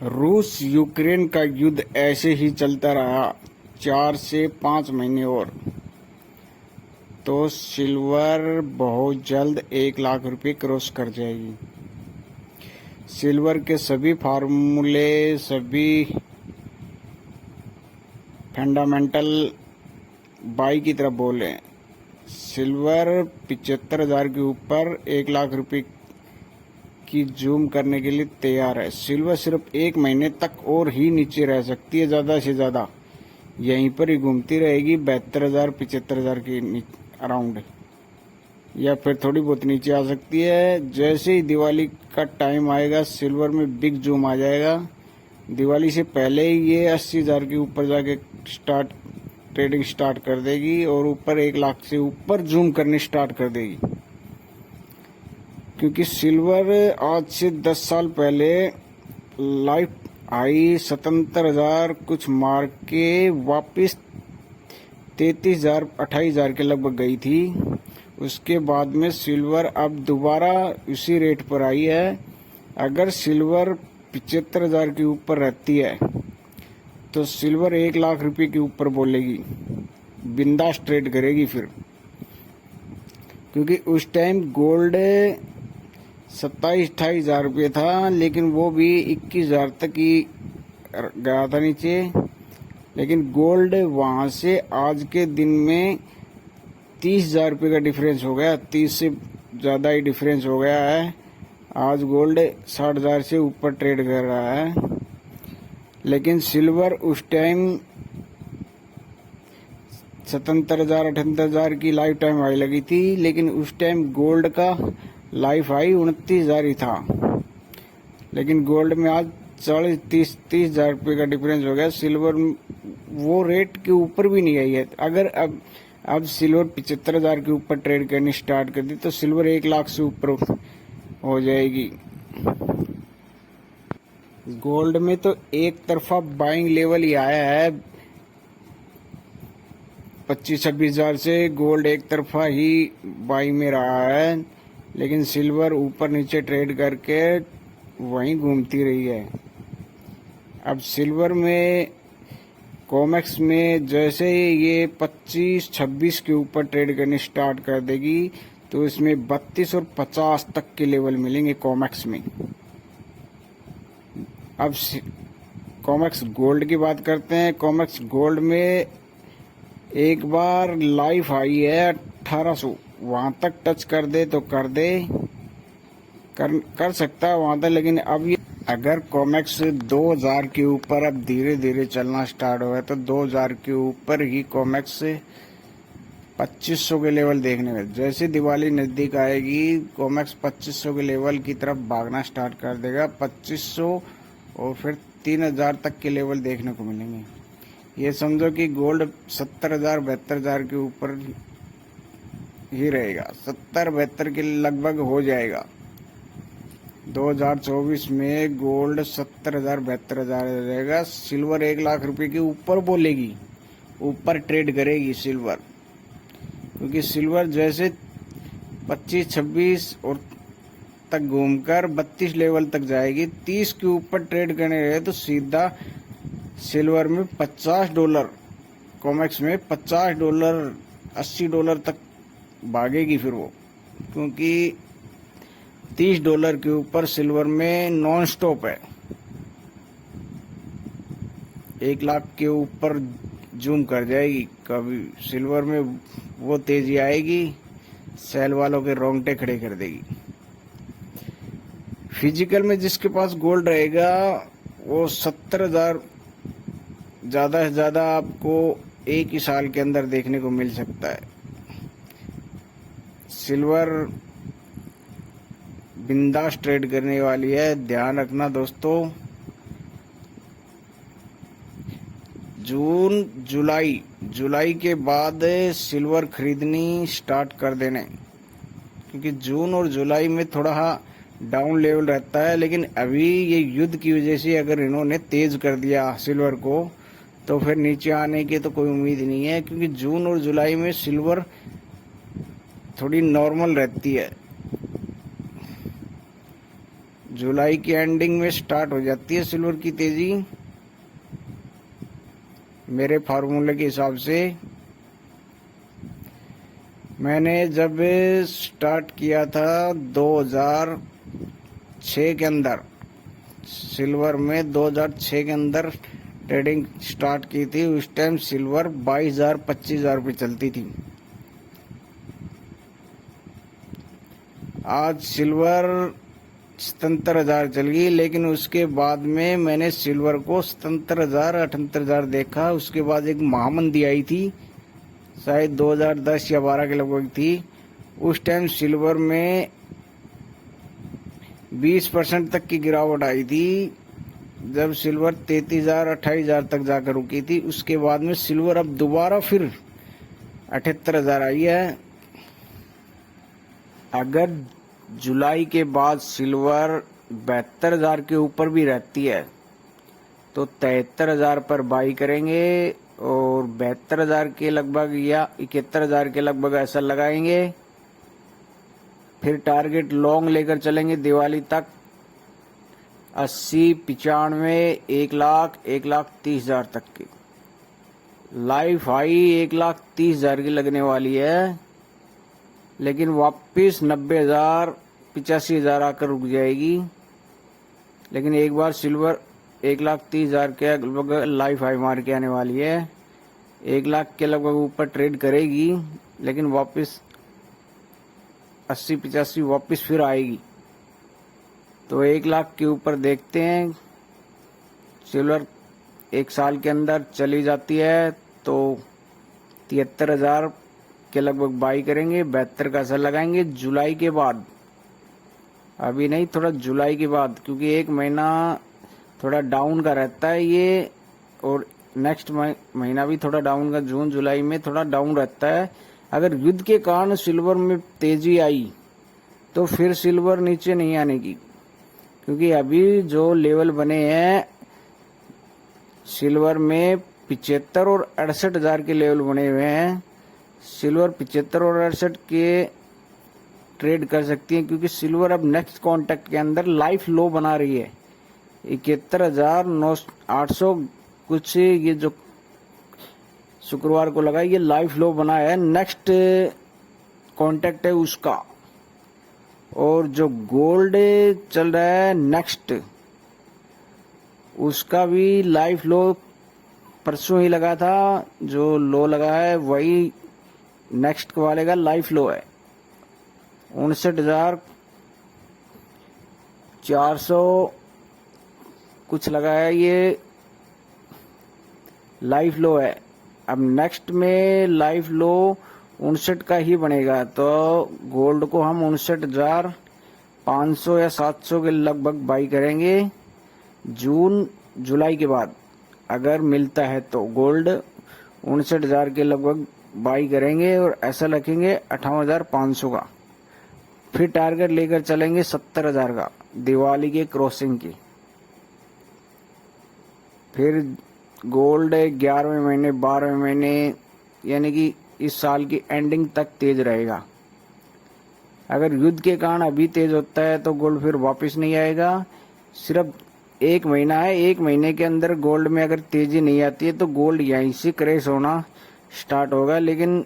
रूस यूक्रेन का युद्ध ऐसे ही चलता रहा 4 से 5 महीने और तो सिल्वर बहुत जल्द 1 लाख रुपए क्रॉस कर जाएगी। सिल्वर के सभी फार्मूले, सभी फंडामेंटल बाई की तरफ बोले। सिल्वर 75,000 के ऊपर 1 लाख रुपए की जूम करने के लिए तैयार है। सिल्वर सिर्फ 1 महीने तक और ही नीचे रह सकती है, ज़्यादा से ज़्यादा यहीं पर ही घूमती रहेगी 72,000 75,000 के अराउंड, या फिर थोड़ी बहुत नीचे आ सकती है। जैसे ही दिवाली का टाइम आएगा सिल्वर में बिग जूम आ जाएगा। दिवाली से पहले ही ये 80,000 के ऊपर जाके ट्रेडिंग स्टार्ट कर देगी और ऊपर 1 लाख से ऊपर जूम करने स्टार्ट कर देगी। क्योंकि सिल्वर आज से 10 साल पहले लाइफ हाई 77,000 कुछ मार के वापस 33,000 28,000 के लगभग गई थी। उसके बाद में सिल्वर अब दोबारा उसी रेट पर आई है। अगर सिल्वर 75,000 के ऊपर रहती है तो सिल्वर 1 लाख रुपए के ऊपर बोलेगी, बिंदास ट्रेड करेगी फिर। क्योंकि उस टाइम गोल्ड 27-28,000 रुपये था, लेकिन वो भी 21,000 तक ही गया था नीचे। लेकिन गोल्ड वहां से आज के दिन में 30,000 रुपये का डिफरेंस हो गया, 30 से ज़्यादा ही डिफरेंस हो गया है। आज गोल्ड 60,000 से ऊपर ट्रेड कर रहा है। लेकिन सिल्वर उस टाइम 77,000 78,000 की लाइफ टाइम हाई लगी थी, लेकिन उस टाइम गोल्ड का लाइफ हाई 29,000 ही था। लेकिन गोल्ड में आज 40-30,000 रुपये का डिफरेंस हो गया। सिल्वर वो रेट के ऊपर भी नहीं आई है। अगर अब सिल्वर 75,000 के ऊपर ट्रेड करनी स्टार्ट कर दी तो सिल्वर 1 लाख से ऊपर हो जाएगी। गोल्ड में तो एक तरफा बाइंग लेवल ही आया है 25-26,000 से। गोल्ड एक तरफा ही बाइंग में रहा है, लेकिन सिल्वर ऊपर नीचे ट्रेड करके वहीं घूमती रही है। अब सिल्वर में कॉमेक्स में जैसे ही ये 25-26 के ऊपर ट्रेड करनी स्टार्ट कर देगी तो इसमें 32 और 50 तक के लेवल मिलेंगे कॉमेक्स में। अब कॉमेक्स गोल्ड की बात करते हैं। कॉमेक्स गोल्ड में एक बार लाइफ हाई है 1800, वहां तक टच कर दे तो कर सकता है वहां तक। लेकिन अब ये अगर कॉमेक्स 2,000 के ऊपर अब धीरे धीरे चलना स्टार्ट हो गया तो 2,000 के ऊपर ही कॉमेक्स 2500 के लेवल देखने में, जैसे दिवाली नजदीक आएगी कॉमेक्स 2500 के लेवल की तरफ भागना स्टार्ट कर देगा। 2500 और फिर 3,000 तक के लेवल देखने को मिलेंगे। ये समझो कि गोल्ड 70,000 72,000 के ऊपर ही रहेगा, 70-72 के लगभग हो जाएगा। 2024 में गोल्ड 70,000 72,000 रहेगा। सिल्वर 1 लाख रुपए के ऊपर बोलेगी, ऊपर ट्रेड करेगी सिल्वर। क्योंकि सिल्वर जैसे 25-26 और तक घूमकर 32 लेवल तक जाएगी, 30 के ऊपर ट्रेड करने रहे तो सीधा सिल्वर में $50, कॉमेक्स में $50 $80 तक भागेगी फिर वो। क्योंकि $30 के ऊपर सिल्वर में नॉन स्टॉप है। 1 लाख के ऊपर जूम कर जाएगी कभी सिल्वर में, वो तेजी आएगी, सेल वालों के रोंगटे खड़े कर देगी। फिजिकल में जिसके पास गोल्ड रहेगा वो 70,000 ज्यादा से ज्यादा आपको 1 ही साल के अंदर देखने को मिल सकता है। सिल्वर बिंदास ट्रेड करने वाली है, ध्यान रखना दोस्तों। जून जुलाई के बाद सिल्वर खरीदनी स्टार्ट कर देने, क्योंकि जून और जुलाई में थोड़ा डाउन लेवल रहता है। लेकिन अभी ये युद्ध की वजह से अगर इन्होंने तेज कर दिया सिल्वर को तो फिर नीचे आने की तो कोई उम्मीद नहीं है। क्योंकि जून और जुलाई में सिल्वर थोड़ी नॉर्मल रहती है। जुलाई की एंडिंग में स्टार्ट हो जाती है सिल्वर की तेजी मेरे फार्मूले के हिसाब से। मैंने जब स्टार्ट किया था 2006 के अंदर, सिल्वर में 2006 के अंदर ट्रेडिंग स्टार्ट की थी, उस टाइम सिल्वर 22,000 25,000 रुपये चलती थी। आज सिल्वर 77,000 चल गई, लेकिन उसके बाद में मैंने सिल्वर को 77,000 78,000 देखा। उसके बाद एक महामंदी आई थी, शायद 2010 या 12 के लगभग थी। उस टाइम सिल्वर में 20% तक की गिरावट आई थी, जब सिल्वर 33,000 28,000 तक जाकर रुकी थी। उसके बाद में सिल्वर अब दोबारा फिर 78,000 आई है। अगर जुलाई के बाद सिल्वर 72,000 के ऊपर भी रहती है तो 73,000 पर बाई करेंगे और 72,000 के लगभग या 71,000 के लगभग ऐसा लगाएंगे। फिर टारगेट लॉन्ग लेकर चलेंगे दिवाली तक 80 95 1 लाख 1,30,000 तक की। लाइफ हाई 1,30,000 की लगने वाली है, लेकिन वापस 90,000 85,000 आकर रुक जाएगी। लेकिन एक बार सिल्वर 1,30,000 के लगभग लाइफ हाई मार के आने वाली है। 1 लाख के लगभग ऊपर ट्रेड करेगी, लेकिन वापस 80 85 वापस फिर आएगी। तो 1 लाख के ऊपर देखते हैं। सिल्वर 1 साल के अंदर चली जाती है तो 73,000 के लगभग बाई करेंगे, 72 का असर लगाएंगे जुलाई के बाद। अभी नहीं, थोड़ा जुलाई के बाद, क्योंकि 1 महीना थोड़ा डाउन का रहता है ये, और नेक्स्ट महीना भी थोड़ा डाउन का, जून जुलाई में थोड़ा डाउन रहता है। अगर युद्ध के कारण सिल्वर में तेजी आई तो फिर सिल्वर नीचे नहीं आने की, क्योंकि अभी जो लेवल बने हैं सिल्वर में 75 और 68,000 के लेवल बने हुए हैं। सिल्वर 75 और 68 के ट्रेड कर सकती है, क्योंकि सिल्वर अब नेक्स्ट कॉन्टैक्ट के अंदर लाइफ लो बना रही है। 71,800 कुछ ये जो शुक्रवार को लगा, ये लाइफ लो बना है, नेक्स्ट कॉन्टैक्ट है उसका। और जो गोल्ड चल रहा है नेक्स्ट, उसका भी लाइफ लो परसों ही लगा था, जो लो लगा है वही नेक्स्ट वाले का लाइफ लो है। 59,400 कुछ लगा है, ये लाइफ लो है। अब नेक्स्ट में लाइफ लो 59 का ही बनेगा, तो गोल्ड को हम 59,500 या 700 के लगभग बाई करेंगे जून जुलाई के बाद। अगर मिलता है तो गोल्ड 59,000 के लगभग बाई करेंगे और ऐसा रखेंगे 58,500 का। फिर टारगेट लेकर चलेंगे 70,000 का दिवाली के क्रॉसिंग की। फिर गोल्ड 11वें महीने 12वें महीने यानी कि इस साल की एंडिंग तक तेज रहेगा। अगर युद्ध के कारण अभी तेज होता है तो गोल्ड फिर वापस नहीं आएगा। सिर्फ 1 महीना है, 1 महीने के अंदर गोल्ड में अगर तेजी नहीं आती है तो गोल्ड यहीं से क्रैश होना स्टार्ट होगा। लेकिन